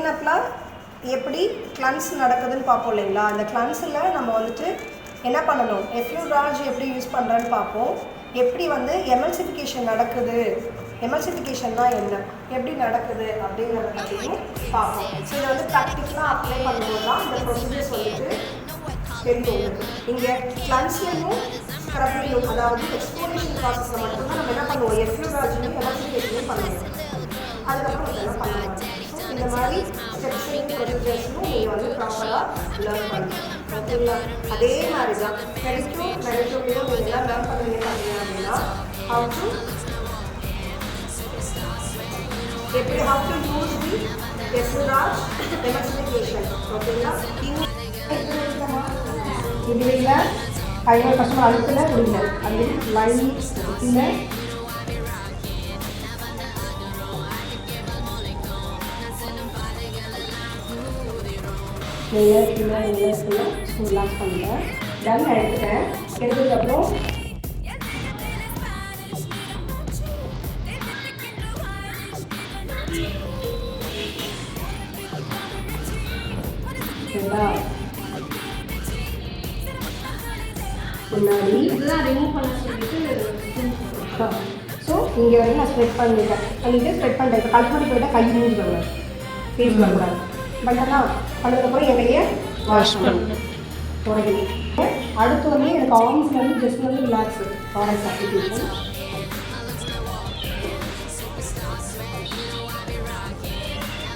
க்ளீனப்பில் எப்படி கிளன்ஸ் நடக்குதுன்னு பார்ப்போம் இல்லைங்களா? அந்த கிளன்ஸில் நம்ம வந்துட்டு என்ன பண்ணணும், எஃப்யூராஜ் எப்படி யூஸ் பண்ணுறேன்னு பார்ப்போம். எப்படி வந்து எமல்சிஃபிகேஷன் நடக்குது, எமல்சிஃபிகேஷன்னா என்ன, எப்படி நடக்குது அப்படிங்கிறத பற்றியும் பார்ப்போம். ஸோ இதை வந்து ப்ராக்டிக்கலாக அப்ளை பண்ணும்போது தான் இந்த ப்ரொசீஜர்ஸ் வந்துட்டு தெரியும். இங்கே கிளன்ஸ்லையும் ஸ்க்ரப்லையும், அதாவது எக்ஸ்போலேஷன் ப்ராசஸில் மட்டும்தான் நம்ம என்ன பண்ணுவோம், எஃப்யூராஜையும் எமல்சிஃபிகேஷனையும் பண்ணுவோம். அதுக்கப்புறம் இதெல்லாம் பண்ணுவோம். ஸோ இந்த மாதிரி ஸ்டெப்ஸையும் ப்ரொசீஜர்ஸும் நீங்கள் வந்து ப்ராப்பராக லேர்ன் பண்ணணும். ஓகேங்களா? அதே மாதிரி தான் மெடிக்கும் மெடிக்கோலையும் நீங்கள் எல்லாம் லேர்ன் பண்ணுவீங்க அப்படின்னா how to use the effleurage emulsification. ஓகேங்களா? இதுல கையில் கஷ்டமாக அழுத்தல முடியல, அது லைன் இல்லை. லேயர் லாக் பண்ணுறேன். டன் எடுத்துட்டேன். எடுத்ததுக்கப்புறம் முன்னாடி இதெல்லாம் ரிமூவ் பண்ண சொல்லிட்டு ஸோ இங்கே வரைக்கும் நான் ஸ்ப்ரெட் பண்ணிட்டேன். பண்ணிட்டு ஸ்ப்ரெட் பண்ணிட்டேன். இப்போ கல்படி போயிட்டால் கை மூஞ்சிக்கோங்க, ஃபேஸ் பண்ணக்கூடாது. பண்ணலாம். பண்ணதுக்கப்புறம் என் கையை வாஷ் பண்ணி தொடங்கி அடுத்து வந்து எனக்கு ஆர்ம்ஸில் வந்து ஜஸ்ட் வந்து ரிலாக்ஸு ப்ராடக்ட் அப்ளிகேஷன்.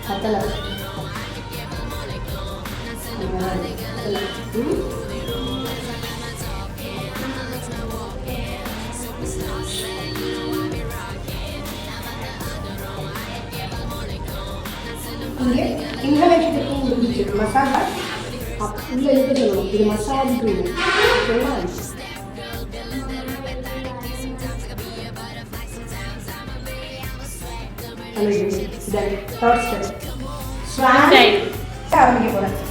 கட்டலை இங்கே இன்ஹலேஷன் முடிஞ்சிச்சு. மசாலா உள்ளே இருக்க சொல்லணும். இது மசாஜ் க்ரீம். ஓகேவா? தேர்ட் ஸ்டெப் ஸ்வான் ஆரம்பிக்க போகிறேன்.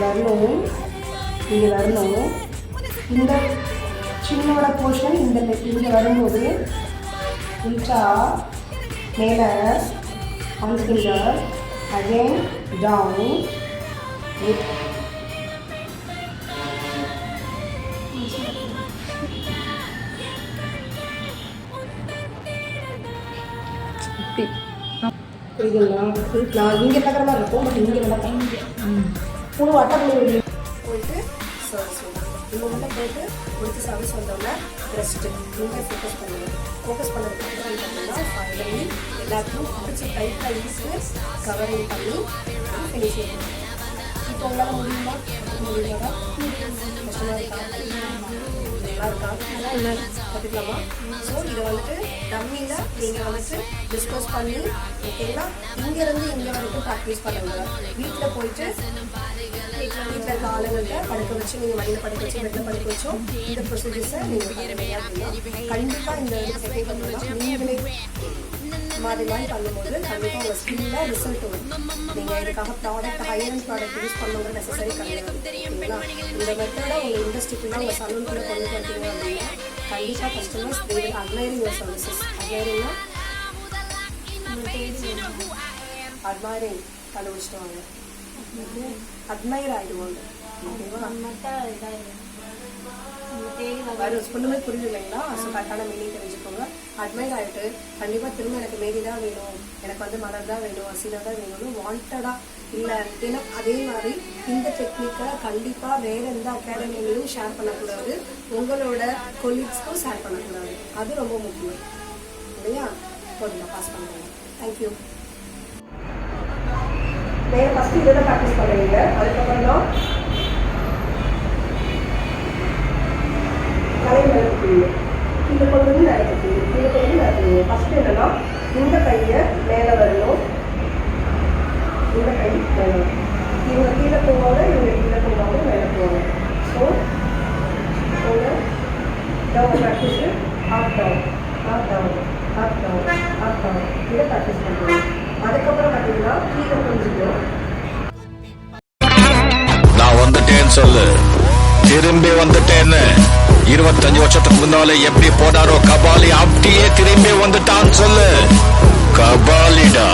வரணும், இங்கே வரணும். இந்த சின்னோட போர்ஷன் இங்கே வரும்போது உல்டா மேலே one finger again down with புரியுதுங்களா? இருக்கலாம். இங்கே பார்க்குற மாதிரி இருக்கும், பட் இங்கே நல்லா புழு அட்டை போயிட்டு சர்வீஸ் வந்தோம். இங்கே உள்ள போயிட்டு முடிச்சு சர்வீஸ் வந்தோம்னா ரெஸ்ட்டு இங்கே ஃபோக்கஸ் பண்ணுவோம். ஃபோக்கஸ் பண்ணதுக்கு அப்புறம் பார்த்தீங்கன்னா ஃபைனலி எல்லாத்தையும் பிடிச்சி டைட்டாக இழுத்து கவரிங் பண்ணி ஃபினிஷ் பண்ணுவோம். இப்போ உங்களால் முடியுமா? முடியுமா? கஷ்டமாக இருக்கா? நல்லா இருக்கா? கற்றுக்கலாமா? ஸோ இதை வந்துட்டு டம்மியில் நீங்கள் வந்துட்டு டிஸ்கஸ் பண்ணி ஓகேங்களா? இங்கேருந்து இங்கே வரைக்கும் ப்ராக்டிஸ் பண்ணுங்க. வீட்டில் போயிட்டு வீட்டில் இருக்க ஆளுங்கள்ட்ட படுக்க வச்சு நீங்கள் மடியில் படுக்க வச்சு பெட்டில் படுக்க வச்சோம் இந்த ப்ரொசீஜர்ஸை நீங்கள் பண்ணுவீங்க அப்படின்னா கண்டிப்பாக இந்த டெக்னிக் பண்ணலாம். நீங்களே மாதிரி பண்ணும்போது கண்டிப்பாக உங்கள் ஸ்கின்னில் ரிசல்ட் வரும். நீங்கள் இதுக்காக ப்ராடக்ட் ஹையர் ப்ராடக்ட் யூஸ் பண்ணுங்கிற நெசசரி கிடையாது. ஓகேங்களா? இந்த மெத்தடை உங்கள் இண்டஸ்ட்ரிக்குள்ளே உங்கள் சலூனுக்குள்ளே கொண்டு வந்துட்டீங்க அப்படின்னா கண்டிப்பாக customers they will admire your services. அட்மைரிங்னா அட்மைரிங் கண்டுபிடிச்சிட்டு வாங்க. அட்மைர் ஆகிடுவாங்க. ஓகேவா? ஒன்றுமே புரியுது இல்லைங்களா? ஸோ கரெக்டான மீனிங் தெரிஞ்சுக்கோங்க. அட்மைர் ஆகிட்டு கண்டிப்பாக திரும்ப எனக்கு மேரி தான் வேணும், எனக்கு வந்து மலர் தான் வேணும், அசினா தான் வேணும்னு வாண்டடாக இல்லை. ஏன்னா அதே மாதிரி இந்த டெக்னிக்கை கண்டிப்பாக வேறு எந்த அகாடமிலையும் ஷேர் பண்ணக்கூடாது, உங்களோட கொலீக்ஸ்க்கும் ஷேர் பண்ணக்கூடாது. அது ரொம்ப முக்கியம் இல்லையா? போதும், நான் பாஸ் பண்ணுறேன். தேங்க்யூ. வேறு ஃபஸ்ட்டு இதோட ப்ராக்டிஸ் பண்ணுவீங்க. அதுக்கப்புறம் தான் கீழே கீழே கொண்டு வந்து மேலே கட்டுவீங்க, கீழே கொண்டு வந்து மேலே கட்டுவீங்க. ஃபஸ்ட்டு என்னன்னா இந்த கையை மேலே வரணும், இந்த கை மேலே வரணும். இவங்க கீழே போவாங்க, இவங்க கீழே போவாங்க, மேலே போவாங்க. So down practice up down up down up down up down இதை ப்ராக்டிஸ் பண்ணுவோம். அதுக்கப்புறம் பார்த்தீங்கன்னா கீழே கொஞ்சம் நான் வந்துட்டேன்னு சொல்லு, திரும்பி வந்துட்டேன்னு. 25 வருஷத்துக்கு முன்னால எப்படி போனாரோ கபாலி, அப்படியே திரும்பி வந்துட்டான்னு சொல்லு. கபாலிடா.